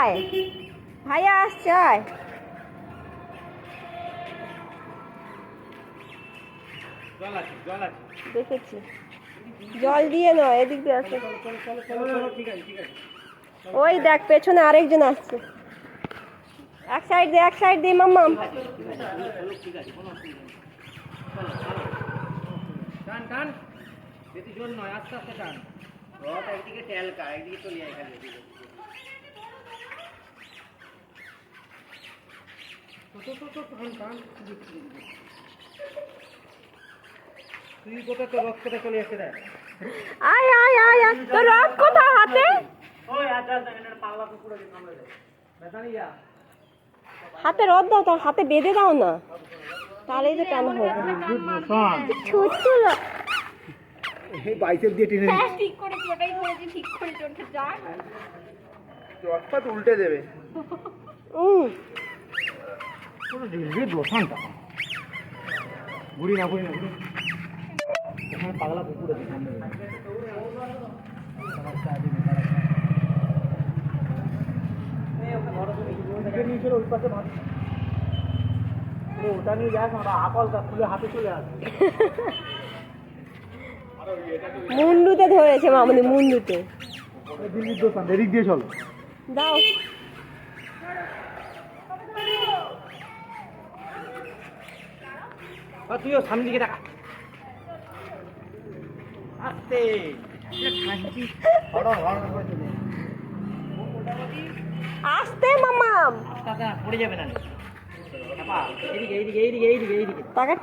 আয়, ভাইয়া আসছে, আয়। দেখেছি, জল দিয়ে নয়, এদিক দিয়ে আসে। ওই দেখ পেছনে আরেকজন আসছে। এক সাইড দে মাম্মাম। টান টান, বেশি জোর নয়, আস্তে আস্তে টান। রথ একদিকে টেলকা, একদিকে চলে যায় খালি। তুই কোথায় তো রথ কোথায় চলে আসছে দেখ। আয় আয় আয় আয়, তোর রথ কোথায় হাতে? ওই আচ্ছা এটা পাগলা কুকুর আছে সামনে দে। বেদানিয়া হাতে রথ দাও, তার হাতে বেঁধে দাও না, তাহলেই তো টান হবে। ছোট এই বাইসেপ দিয়ে টেনে হ্যাঁ ঠিক করেছি, ওটাই ধরেছি, ঠিক করে চলছে। যা রথটা তো উল্টে দেবে। পুরো রেলওয়ে দোকানটা ঘুরি না এখানে পাগলা কুকুর আছে সামনে। ওই পাশে ওটা নিয়ে যাস, আমরা আকলটা খুলে হাতে চলে আসবে। মুন্ডুতে ধরেছে মামনি, মুন্ডুতে। দিল্লির দোকান এদিক দিয়ে চলো। দাও। তুইও সামনে দিকে দেখা। আস্তে আস্তে মামাম, পড়ে যাবে না। এদিকে তাকে